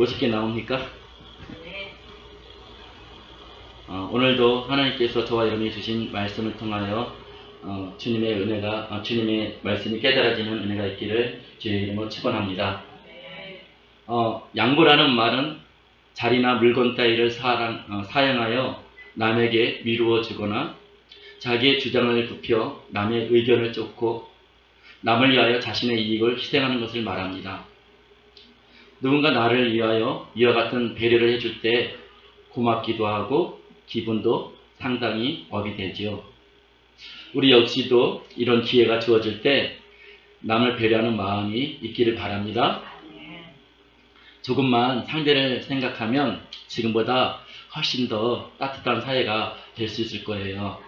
멋있게 나옵니까? 오늘도 하나님께서 저와 여러분이 주신 말씀을 통하여 주님의 은혜가 주님의 말씀이 깨달아지는 은혜가 있기를 주의 이름으로 축원합니다. 양보라는 말은 자리나 물건 따위를 사용하여 남에게 미루어 주거나 자기의 주장을 굽혀 남의 의견을 쫓고 남을 위하여 자신의 이익을 희생하는 것을 말합니다. 누군가 나를 위하여 이와 같은 배려를 해줄 때 고맙기도 하고 기분도 상당히 업이 되지요. 우리 역시도 이런 기회가 주어질 때 남을 배려하는 마음이 있기를 바랍니다. 조금만 상대를 생각하면 지금보다 훨씬 더 따뜻한 사회가 될 수 있을 거예요.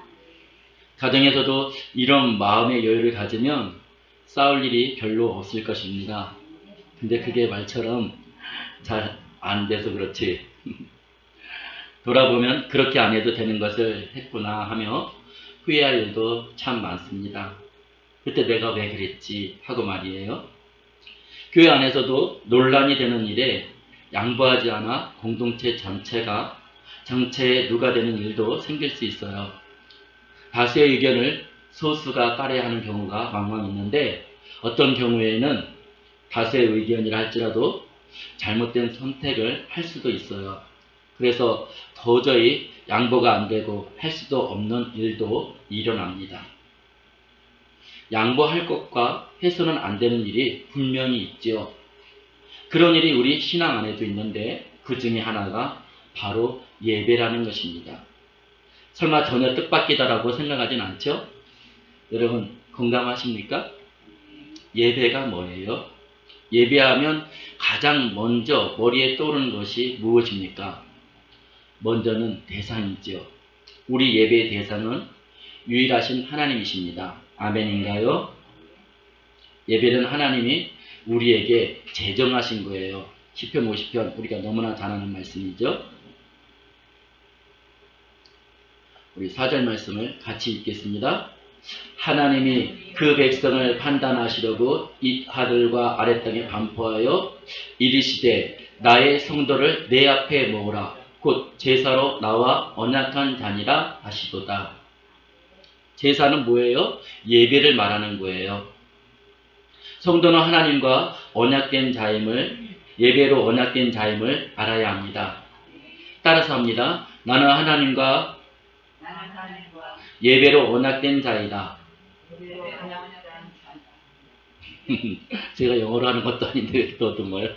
가정에서도 이런 마음의 여유를 가지면 싸울 일이 별로 없을 것입니다. 근데 그게 말처럼 잘 안 돼서 그렇지. 돌아보면 그렇게 안 해도 되는 것을 했구나 하며 후회할 일도 참 많습니다. 그때 내가 왜 그랬지 하고 말이에요. 교회 안에서도 논란이 되는 일에 양보하지 않아 공동체 전체가 정체에 누가 되는 일도 생길 수 있어요. 다수의 의견을 소수가 따라야 하는 경우가 왕왕 있는데 어떤 경우에는 다수의 의견이라 할지라도 잘못된 선택을 할 수도 있어요. 그래서 도저히 양보가 안 되고 할 수도 없는 일도 일어납니다. 양보할 것과 해서는 안 되는 일이 분명히 있죠. 그런 일이 우리 신앙 안에도 있는데 그 중에 하나가 바로 예배라는 것입니다. 설마 전혀 뜻밖이다라고 생각하진 않죠? 여러분 공감하십니까? 예배가 뭐예요? 예배하면 가장 먼저 머리에 떠오르는 것이 무엇입니까? 먼저는 대상이죠. 우리 예배의 대상은 유일하신 하나님이십니다. 아멘인가요? 예배는 하나님이 우리에게 제정하신 거예요. 시편 50편 우리가 너무나 잘 아는 말씀이죠. 우리 4절 말씀을 같이 읽겠습니다. 하나님이 그 백성을 판단하시려고 이 하늘과 아래 땅에 반포하여 이르시되 나의 성도를 내 앞에 모으라 곧 제사로 나와 언약한 자니라 하시도다. 제사는 뭐예요? 예배를 말하는 거예요. 성도는 하나님과 언약된 자임을 예배로 언약된 자임을 알아야 합니다. 따라서 합니다. 나는 하나님과 예배로 언약된 자이다. 제가 영어로 하는 것도 아닌데 또 어떤 거예요?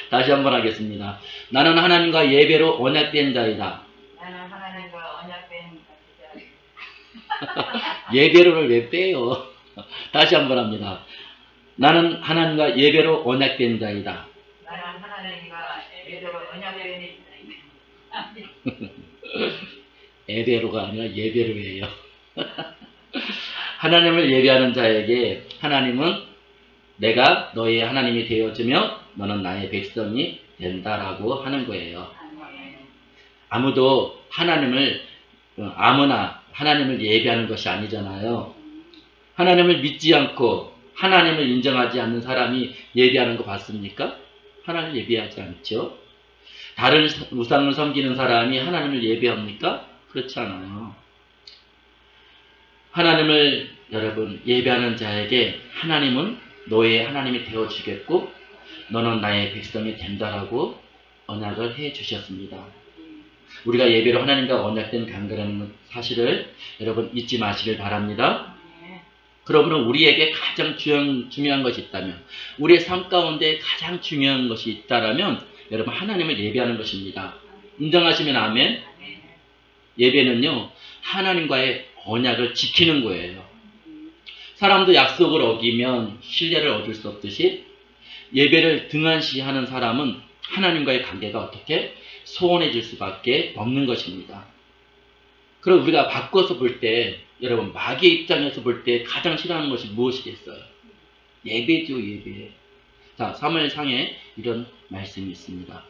다시 한번 하겠습니다. 나는 하나님과 예배로 언약된 자이다. 나는 하나님과 언약된 자이다. 예배로를 왜 빼요? 다시 한번 합니다. 나는 하나님과 예배로 언약된 자이다. 나는 하나님과 예배로 언약된 자이다. 예배로가 아니라 예배로예요. 하나님을 예배하는 자에게 하나님은 내가 너의 하나님이 되어주며 너는 나의 백성이 된다라고 하는 거예요. 아무도 아무나 하나님을 예배하는 것이 아니잖아요. 하나님을 믿지 않고 하나님을 인정하지 않는 사람이 예배하는 거 봤습니까? 하나님을 예배하지 않죠. 다른 우상을 섬기는 사람이 하나님을 예배합니까? 그렇지 않아요. 하나님을 여러분 예배하는 자에게 하나님은 너의 하나님이 되어주겠고 너는 나의 백성이 된다라고 언약을 해주셨습니다. 우리가 예배로 하나님과 언약된 관계라는 사실을 여러분 잊지 마시길 바랍니다. 그러므로 우리에게 가장 중요한 것이 있다면 우리의 삶 가운데 가장 중요한 것이 있다라면 여러분 하나님을 예배하는 것입니다. 인정하시면 아멘. 예배는요 하나님과의 언약을 지키는 거예요. 사람도 약속을 어기면 신뢰를 얻을 수 없듯이 예배를 등한시하는 사람은 하나님과의 관계가 어떻게 소원해질 수밖에 없는 것입니다. 그럼 우리가 바꿔서 볼 때 여러분 마귀의 입장에서 볼 때 가장 싫어하는 것이 무엇이겠어요? 예배죠, 예배. 자, 사무엘상에 이런 말씀이 있습니다.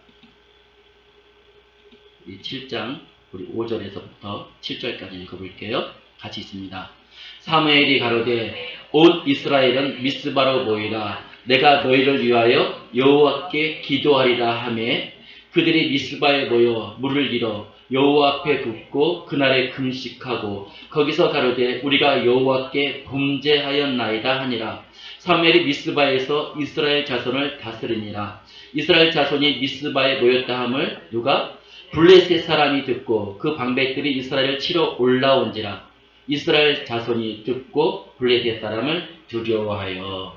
이 7장 우리 5절에서부터 7절까지 읽어볼게요. 같이 있습니다. 사무엘이 가로되 온 이스라엘은 미스바로 모이라 내가 너희를 위하여 여호와께 기도하리라 하매 그들이 미스바에 모여 물을 잃어 여호와 앞에 붓고 그날에 금식하고 거기서 가로되 우리가 여호와께 범죄하였나이다 하니라. 사무엘이 미스바에서 이스라엘 자손을 다스리니라. 이스라엘 자손이 미스바에 모였다 함을 누가? 블레셋 사람이 듣고 그 방백들이 이스라엘을 치러 올라온지라. 이스라엘 자손이 듣고 블레셋 사람을 두려워하여.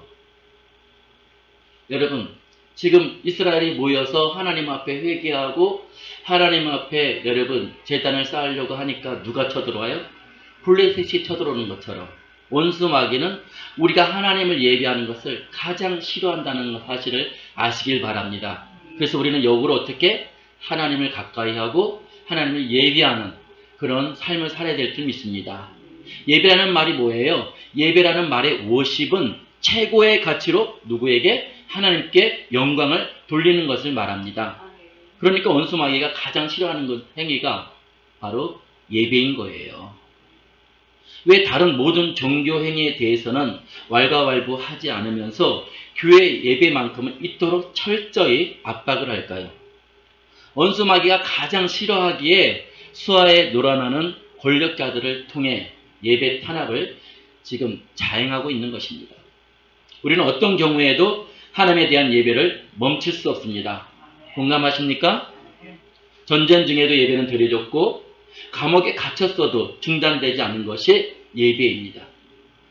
여러분, 지금 이스라엘이 모여서 하나님 앞에 회개하고 하나님 앞에 여러분 제단을 쌓으려고 하니까 누가 쳐들어와요? 블레셋이 쳐들어오는 것처럼 원수 마귀는 우리가 하나님을 예배하는 것을 가장 싫어한다는 사실을 아시길 바랍니다. 그래서 우리는 역으로 어떻게 하나님을 가까이 하고 하나님을 예배하는 그런 삶을 살아야 될 줄 믿습니다. 예배라는 말이 뭐예요? 예배라는 말의 워십은 최고의 가치로 누구에게? 하나님께 영광을 돌리는 것을 말합니다. 그러니까 원수 마귀가 가장 싫어하는 행위가 바로 예배인 거예요. 왜 다른 모든 종교 행위에 대해서는 왈가왈부하지 않으면서 교회 예배만큼은 이토록 철저히 압박을 할까요? 원수 마귀가 가장 싫어하기에 수하에 놀아나는 권력자들을 통해 예배 탄압을 지금 자행하고 있는 것입니다. 우리는 어떤 경우에도 하나님에 대한 예배를 멈출 수 없습니다. 공감하십니까? 전쟁 중에도 예배는 드려졌고 감옥에 갇혔어도 중단되지 않는 것이 예배입니다.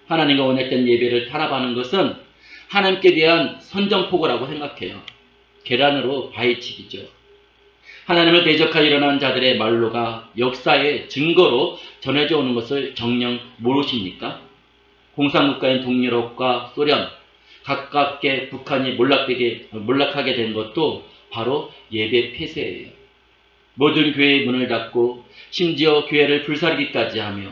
하나님과 언약된 예배를 탄압하는 것은 하나님께 대한 선전포고라고 생각해요. 계란으로 바위치기죠. 하나님을 대적하여 일어난 자들의 말로가 역사의 증거로 전해져 오는 것을 정녕 모르십니까? 공산국가인 동유럽과 소련, 가깝게 북한이 몰락하게 된 것도 바로 예배 폐쇄예요. 모든 교회의 문을 닫고 심지어 교회를 불사르기까지 하며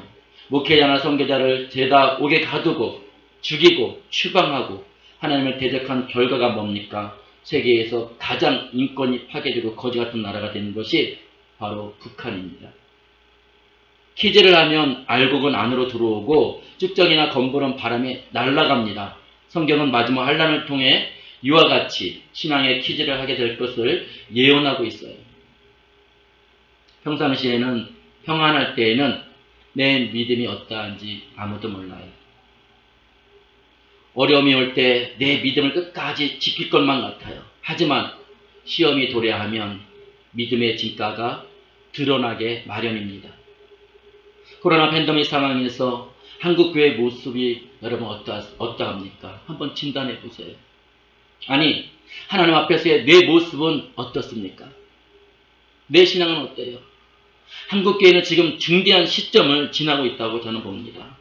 목회자나 선교자를 죄다 옥에 가두고 죽이고 추방하고 하나님을 대적한 결과가 뭡니까? 세계에서 가장 인권이 파괴되고 거지 같은 나라가 되는 것이 바로 북한입니다. 키즈를 하면 알곡은 안으로 들어오고 쭉정이나 검불은 바람에 날아갑니다. 성경은 마지막 환란을 통해 이와 같이 신앙의 키즈를 하게 될 것을 예언하고 있어요. 평상시에는 평안할 때에는 내 믿음이 어떠한지 아무도 몰라요. 어려움이 올 때 내 믿음을 끝까지 지킬 것만 같아요. 하지만 시험이 도래하면 믿음의 진가가 드러나게 마련입니다. 코로나 팬데믹 상황에서 한국 교회 모습이 여러분 어떠합니까? 한번 진단해 보세요. 아니, 하나님 앞에서의 내 모습은 어떻습니까? 내 신앙은 어때요? 한국 교회는 지금 중대한 시점을 지나고 있다고 저는 봅니다.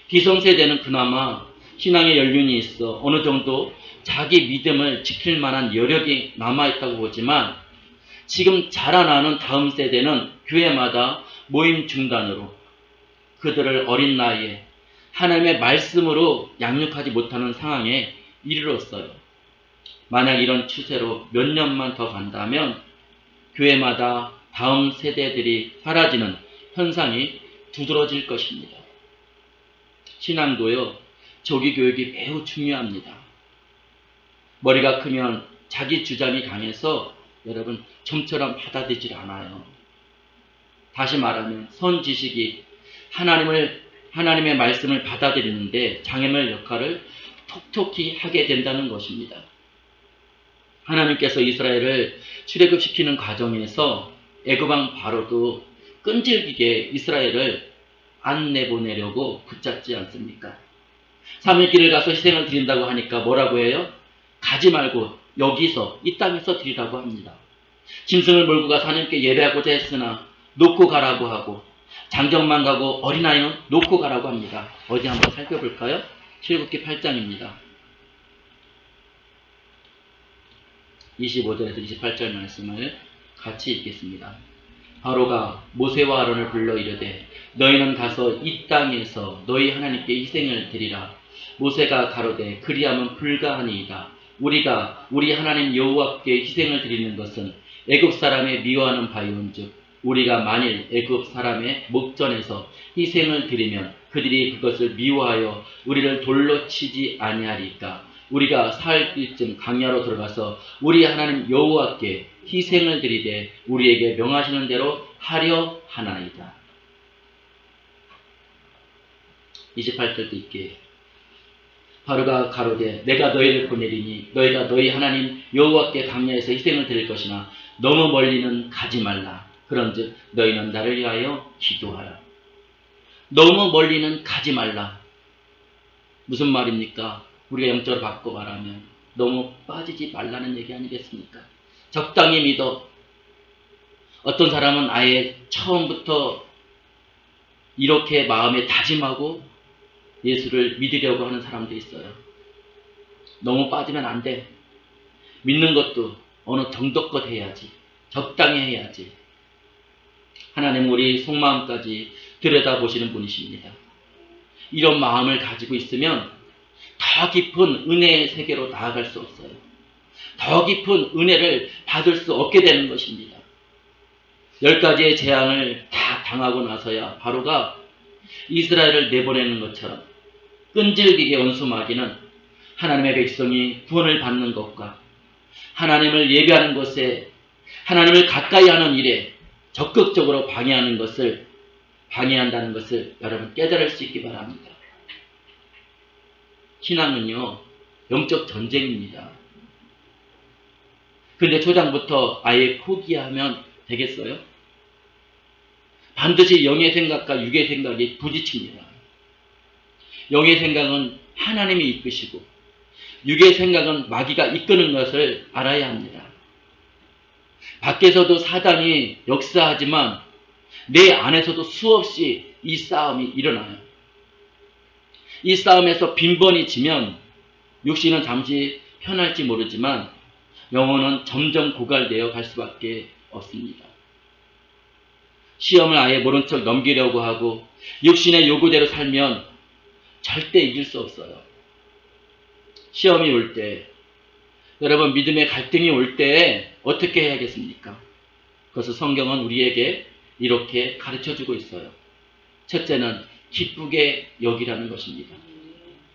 기성세대는 그나마 신앙의 연륜이 있어 어느 정도 자기 믿음을 지킬 만한 여력이 남아있다고 보지만 지금 자라나는 다음 세대는 교회마다 모임 중단으로 그들을 어린 나이에 하나님의 말씀으로 양육하지 못하는 상황에 이르렀어요. 만약 이런 추세로 몇 년만 더 간다면 교회마다 다음 세대들이 사라지는 현상이 두드러질 것입니다. 신앙도요, 조기 교육이 매우 중요합니다. 머리가 크면 자기 주장이 강해서 여러분 좀처럼 받아들이질 않아요. 다시 말하면 선지식이 하나님의 말씀을 받아들이는데 장애물 역할을 톡톡히 하게 된다는 것입니다. 하나님께서 이스라엘을 출애굽시키는 과정에서 애굽왕 바로도 끈질기게 이스라엘을 안 내보내려고 붙잡지 않습니까? 3일 길을 가서 희생을 드린다고 하니까 뭐라고 해요? 가지 말고 여기서 이 땅에서 드리라고 합니다. 짐승을 몰고 가서 하나님께 예배하고자 했으나 놓고 가라고 하고 장정만 가고 어린아이는 놓고 가라고 합니다. 어디 한번 살펴볼까요? 출애굽기 8장입니다. 25절에서 28절 말씀을 같이 읽겠습니다. 바로가 모세와 아론을 불러 이르되 너희는 가서 이 땅에서 너희 하나님께 희생을 드리라. 모세가 가로되 그리하면 불가하니이다. 우리가 우리 하나님 여호와께 희생을 드리는 것은 애굽 사람의 미워하는 바이온즉 우리가 만일 애굽 사람의 목전에서 희생을 드리면 그들이 그것을 미워하여 우리를 돌로 치지 아니하리까. 우리가 살 길쯤 광야로 들어가서 우리 하나님 여호와께 희생을 드리되 우리에게 명하시는 대로 하려 하나이다. 28절도 있게 바로가 가로되 내가 너희를 보내리니 너희가 너희 하나님 여호와께 광야에서 희생을 드릴 것이나 너무 멀리는 가지 말라. 그런즉 너희는 나를 위하여 기도하라. 너무 멀리는 가지 말라. 무슨 말입니까? 우리가 영적으로 바꿔 말하면 너무 빠지지 말라는 얘기 아니겠습니까? 적당히 믿어. 어떤 사람은 아예 처음부터 이렇게 마음에 다짐하고 예수를 믿으려고 하는 사람도 있어요. 너무 빠지면 안 돼. 믿는 것도 어느 정도껏 해야지. 적당히 해야지. 하나님 우리 속마음까지 들여다보시는 분이십니다. 이런 마음을 가지고 있으면 더 깊은 은혜의 세계로 나아갈 수 없어요. 더 깊은 은혜를 받을 수 없게 되는 것입니다. 10가지의 재앙을 다 당하고 나서야 바로가 이스라엘을 내보내는 것처럼 끈질기게 원수마귀는 하나님의 백성이 구원을 받는 것과 하나님을 예배하는 것에 하나님을 가까이 하는 일에 적극적으로 방해한다는 것을 여러분 깨달을 수 있기 바랍니다. 신앙은요, 영적 전쟁입니다. 근데 초장부터 아예 포기하면 되겠어요? 반드시 영의 생각과 육의 생각이 부딪힙니다. 영의 생각은 하나님이 이끄시고 육의 생각은 마귀가 이끄는 것을 알아야 합니다. 밖에서도 사단이 역사하지만 내 안에서도 수없이 이 싸움이 일어나요. 이 싸움에서 빈번히 지면 육신은 잠시 편할지 모르지만 영혼은 점점 고갈되어 갈 수밖에 없습니다. 시험을 아예 모른 척 넘기려고 하고 육신의 요구대로 살면 절대 이길 수 없어요. 시험이 올 때, 여러분 믿음의 갈등이 올 때 어떻게 해야겠습니까? 그래서 성경은 우리에게 이렇게 가르쳐주고 있어요. 첫째는 기쁘게 여기라는 것입니다.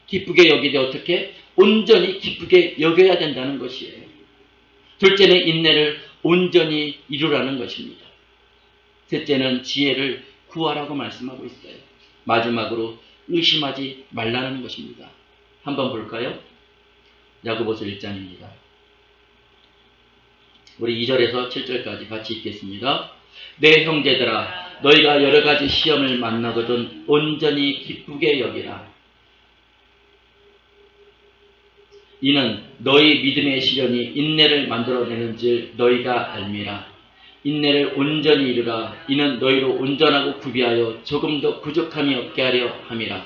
기쁘게 여기되 어떻게? 온전히 기쁘게 여겨야 된다는 것이에요. 둘째는 인내를 온전히 이루라는 것입니다. 셋째는 지혜를 구하라고 말씀하고 있어요. 마지막으로 의심하지 말라는 것입니다. 한번 볼까요? 야고보서 1장입니다. 우리 2절에서 7절까지 같이 읽겠습니다. 내 형제들아 너희가 여러 가지 시험을 만나거든 온전히 기쁘게 여기라. 이는 너희 믿음의 시련이 인내를 만들어내는 줄 너희가 알미라. 인내를 온전히 이루라. 이는 너희로 온전하고 구비하여 조금 더 부족함이 없게 하려 함이라.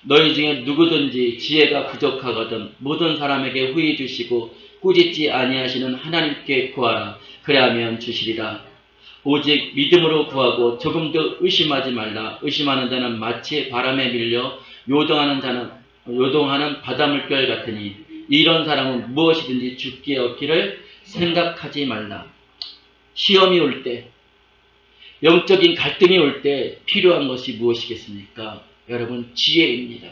너희 중에 누구든지 지혜가 부족하거든 모든 사람에게 후히 주시고 꾸짖지 아니하시는 하나님께 구하라. 그래야면 주시리라. 오직 믿음으로 구하고 조금 더 의심하지 말라. 의심하는 자는 마치 바람에 밀려 요동하는 바닷물결 같으니 이런 사람은 무엇이든지 죽기에 얻기를 생각하지 말라. 시험이 올 때, 영적인 갈등이 올 때 필요한 것이 무엇이겠습니까? 여러분, 지혜입니다.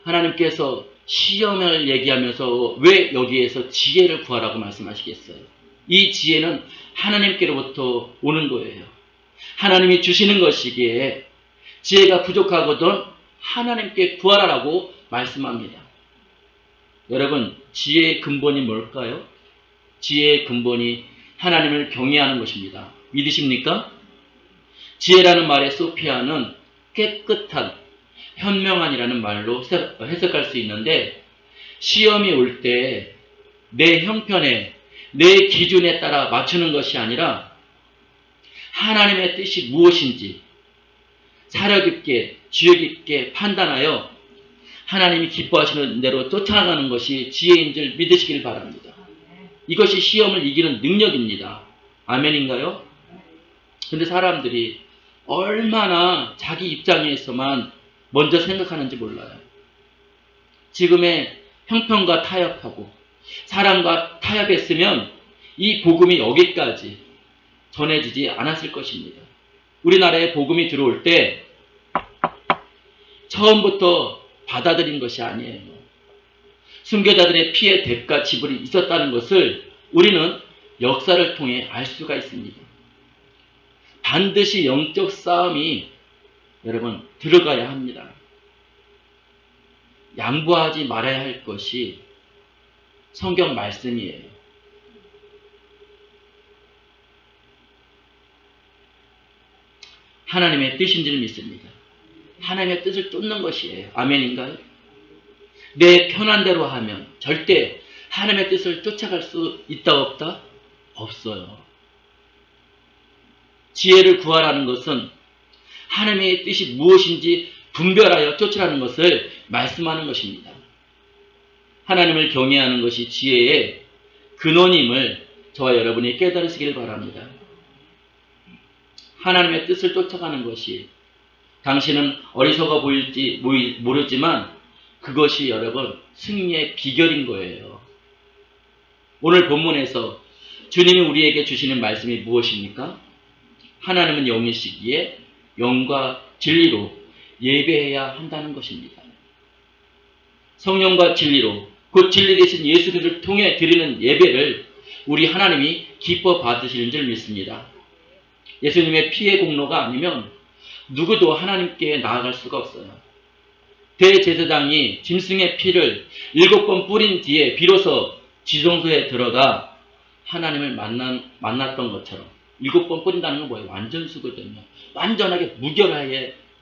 하나님께서 시험을 얘기하면서 왜 여기에서 지혜를 구하라고 말씀하시겠어요? 이 지혜는 하나님께로부터 오는 거예요. 하나님이 주시는 것이기에 지혜가 부족하거든 하나님께 구하라라고 말씀합니다. 여러분, 지혜의 근본이 뭘까요? 지혜의 근본이 하나님을 경외하는 것입니다. 믿으십니까? 지혜라는 말의 소피아는 깨끗한, 현명한이라는 말로 해석할 수 있는데 시험이 올 때 내 형편에, 내 기준에 따라 맞추는 것이 아니라 하나님의 뜻이 무엇인지 사려 깊게, 지혜 깊게 판단하여 하나님이 기뻐하시는 대로 쫓아가는 것이 지혜인 줄 믿으시길 바랍니다. 이것이 시험을 이기는 능력입니다. 아멘인가요? 근데 사람들이 얼마나 자기 입장에서만 먼저 생각하는지 몰라요. 지금의 형편과 타협하고 사람과 타협했으면 이 복음이 여기까지 전해지지 않았을 것입니다. 우리나라에 복음이 들어올 때 처음부터 받아들인 것이 아니에요. 순교자들의 피의 대가 지불이 있었다는 것을 우리는 역사를 통해 알 수가 있습니다. 반드시 영적 싸움이 여러분 들어가야 합니다. 양보하지 말아야 할 것이 성경 말씀이에요. 하나님의 뜻인 줄 믿습니다. 하나님의 뜻을 쫓는 것이에요. 아멘인가요? 내 편한 대로 하면 절대 하나님의 뜻을 쫓아갈 수 있다 없다? 없어요. 지혜를 구하라는 것은 하나님의 뜻이 무엇인지 분별하여 쫓으라는 것을 말씀하는 것입니다. 하나님을 경외하는 것이 지혜의 근원임을 저와 여러분이 깨달으시길 바랍니다. 하나님의 뜻을 쫓아가는 것이 당신은 어리석어 보일지 모르지만 그것이 여러분 승리의 비결인 거예요. 오늘 본문에서 주님이 우리에게 주시는 말씀이 무엇입니까? 하나님은 영이시기에 영과 진리로 예배해야 한다는 것입니다. 성령과 진리로 곧 진리 되신 예수 그리스도를 통해 드리는 예배를 우리 하나님이 기뻐 받으시는 줄 믿습니다. 예수님의 피의 공로가 아니면 누구도 하나님께 나아갈 수가 없어요. 대제사장이 짐승의 피를 7번 뿌린 뒤에 비로소 지성소에 들어가 하나님을 만났던 것처럼 7번 뿌린다는 건 뭐예요? 완전수거든요. 완전하게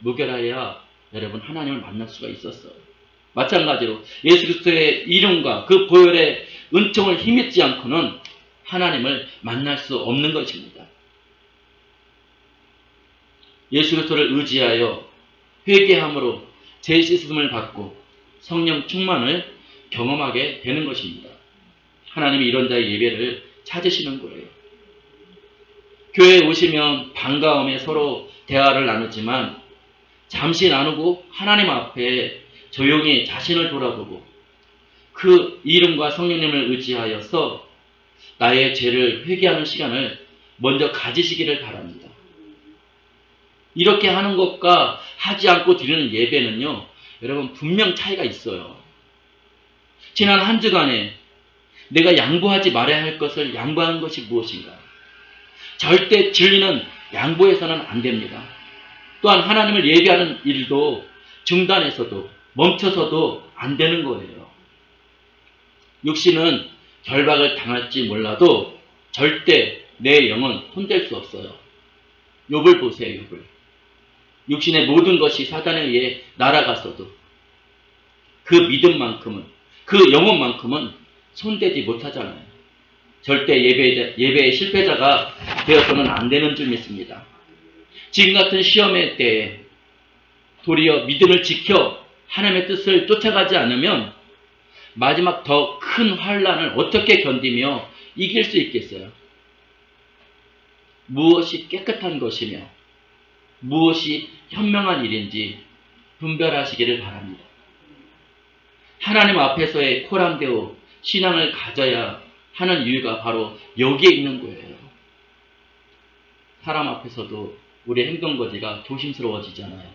무결하여야 여러분 하나님을 만날 수가 있었어요. 마찬가지로 예수 그리스도의 이름과 그 보혈의 은총을 힘입지 않고는 하나님을 만날 수 없는 것입니다. 예수 그리스도를 의지하여 회개함으로 죄 씻음을 받고 성령 충만을 경험하게 되는 것입니다. 하나님이 이런 자의 예배를 찾으시는 거예요. 교회에 오시면 반가움에 서로 대화를 나누지만 잠시 나누고 하나님 앞에 조용히 자신을 돌아보고 그 이름과 성령님을 의지하여서 나의 죄를 회개하는 시간을 먼저 가지시기를 바랍니다. 이렇게 하는 것과 하지 않고 드리는 예배는요, 여러분 분명 차이가 있어요. 지난 한 주간에 내가 양보하지 말아야 할 것을 양보하는 것이 무엇인가? 절대 진리는 양보해서는 안 됩니다. 또한 하나님을 예배하는 일도 중단해서도 멈춰서도 안 되는 거예요. 육신은 결박을 당할지 몰라도 절대 내 영은 손댈 수 없어요. 욥을 보세요. 욥을. 육신의 모든 것이 사단에 의해 날아갔어도 그 믿음만큼은 그 영혼만큼은 손대지 못하잖아요. 절대 예배의 실패자가 되어서는 안 되는 줄 믿습니다. 지금 같은 시험의 때에 도리어 믿음을 지켜 하나님의 뜻을 쫓아가지 않으면 마지막 더 큰 환난을 어떻게 견디며 이길 수 있겠어요? 무엇이 깨끗한 것이며 무엇이 현명한 일인지 분별하시기를 바랍니다. 하나님 앞에서의 코람데오 신앙을 가져야 하는 이유가 바로 여기에 있는 거예요. 사람 앞에서도 우리의 행동거지가 조심스러워지잖아요.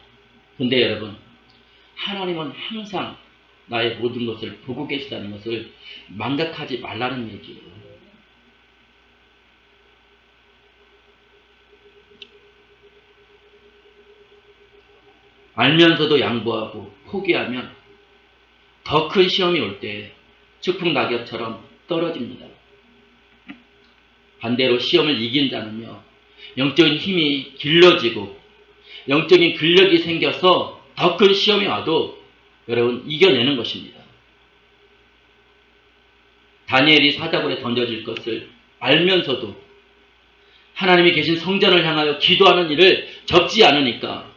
근데 여러분, 하나님은 항상 나의 모든 것을 보고 계시다는 것을 망각하지 말라는 얘기예요. 알면서도 양보하고 포기하면 더 큰 시험이 올 때 축풍 낙엽처럼 떨어집니다. 반대로 시험을 이긴 자는요, 영적인 힘이 길러지고 영적인 근력이 생겨서 더 큰 시험이 와도 여러분 이겨내는 것입니다. 다니엘이 사자굴에 던져질 것을 알면서도 하나님이 계신 성전을 향하여 기도하는 일을 접지 않으니까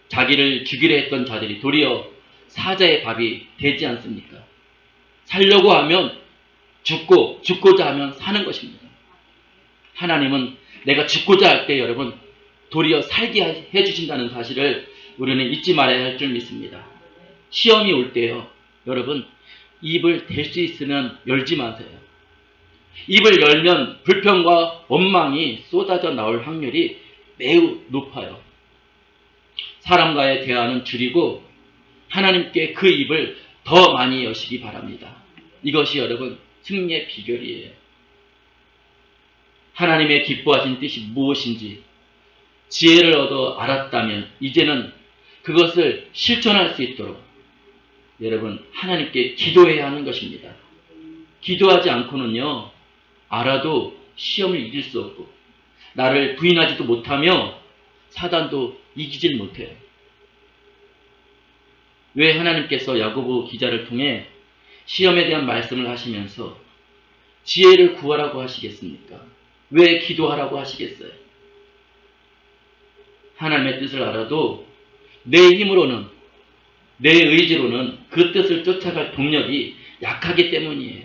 자기를 죽이려 했던 자들이 도리어 사자의 밥이 되지 않습니까? 살려고 하면 죽고 죽고자 하면 사는 것입니다. 하나님은 내가 죽고자 할 때 여러분 도리어 살게 해주신다는 사실을 우리는 잊지 말아야 할 줄 믿습니다. 시험이 올 때요, 여러분 입을 댈 수 있으면 열지 마세요. 입을 열면 불평과 원망이 쏟아져 나올 확률이 매우 높아요. 사람과의 대화는 줄이고 하나님께 그 입을 더 많이 여시기 바랍니다. 이것이 여러분 승리의 비결이에요. 하나님의 기뻐하신 뜻이 무엇인지 지혜를 얻어 알았다면 이제는 그것을 실천할 수 있도록 여러분 하나님께 기도해야 하는 것입니다. 기도하지 않고는요, 알아도 시험을 이길 수 없고 나를 부인하지도 못하며 사단도 이기질 못해요. 왜 하나님께서 야고보 기자를 통해 시험에 대한 말씀을 하시면서 지혜를 구하라고 하시겠습니까? 왜 기도하라고 하시겠어요? 하나님의 뜻을 알아도 내 힘으로는, 내 의지로는 그 뜻을 쫓아갈 동력이 약하기 때문이에요.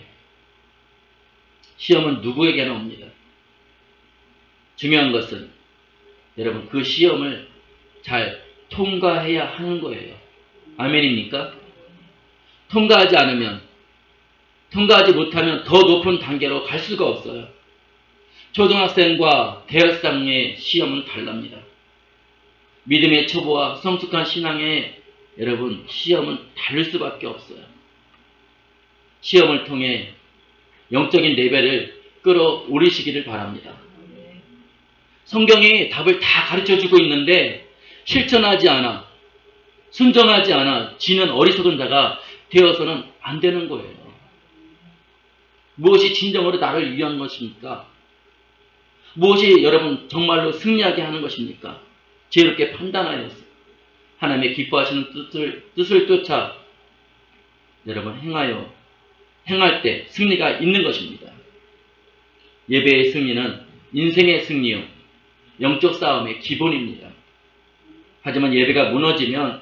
시험은 누구에게나 옵니다. 중요한 것은 여러분 그 시험을 잘 통과해야 하는 거예요. 아멘입니까? 통과하지 못하면 더 높은 단계로 갈 수가 없어요. 초등학생과 대학생의 시험은 달랍니다. 믿음의 초보와 성숙한 신앙의 여러분 시험은 다를 수밖에 없어요. 시험을 통해 영적인 레벨을 끌어올리시기를 바랍니다. 성경이 답을 다 가르쳐주고 있는데 실천하지 않아, 순종하지 않아 지는 어리석은 자가 되어서는 안 되는 거예요. 무엇이 진정으로 나를 위한 것입니까? 무엇이 여러분 정말로 승리하게 하는 것입니까? 지혜롭게 판단하여서 하나님의 기뻐하시는 뜻을 쫓아 여러분 행할 때 승리가 있는 것입니다. 예배의 승리는 인생의 승리요, 영적 싸움의 기본입니다. 하지만 예배가 무너지면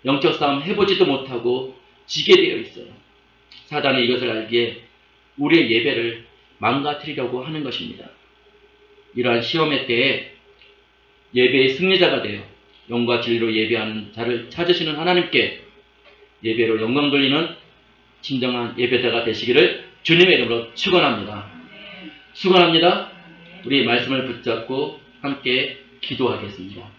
영적 싸움 해보지도 못하고 지게 되어 있어요. 사단이 이것을 알기에 우리의 예배를 망가뜨리려고 하는 것입니다. 이러한 시험의 때에 예배의 승리자가 되어 영과 진리로 예배하는 자를 찾으시는 하나님께 예배로 영광 돌리는 진정한 예배자가 되시기를 주님의 이름으로 축원합니다. 축원합니다. 우리 말씀을 붙잡고 함께 기도하겠습니다.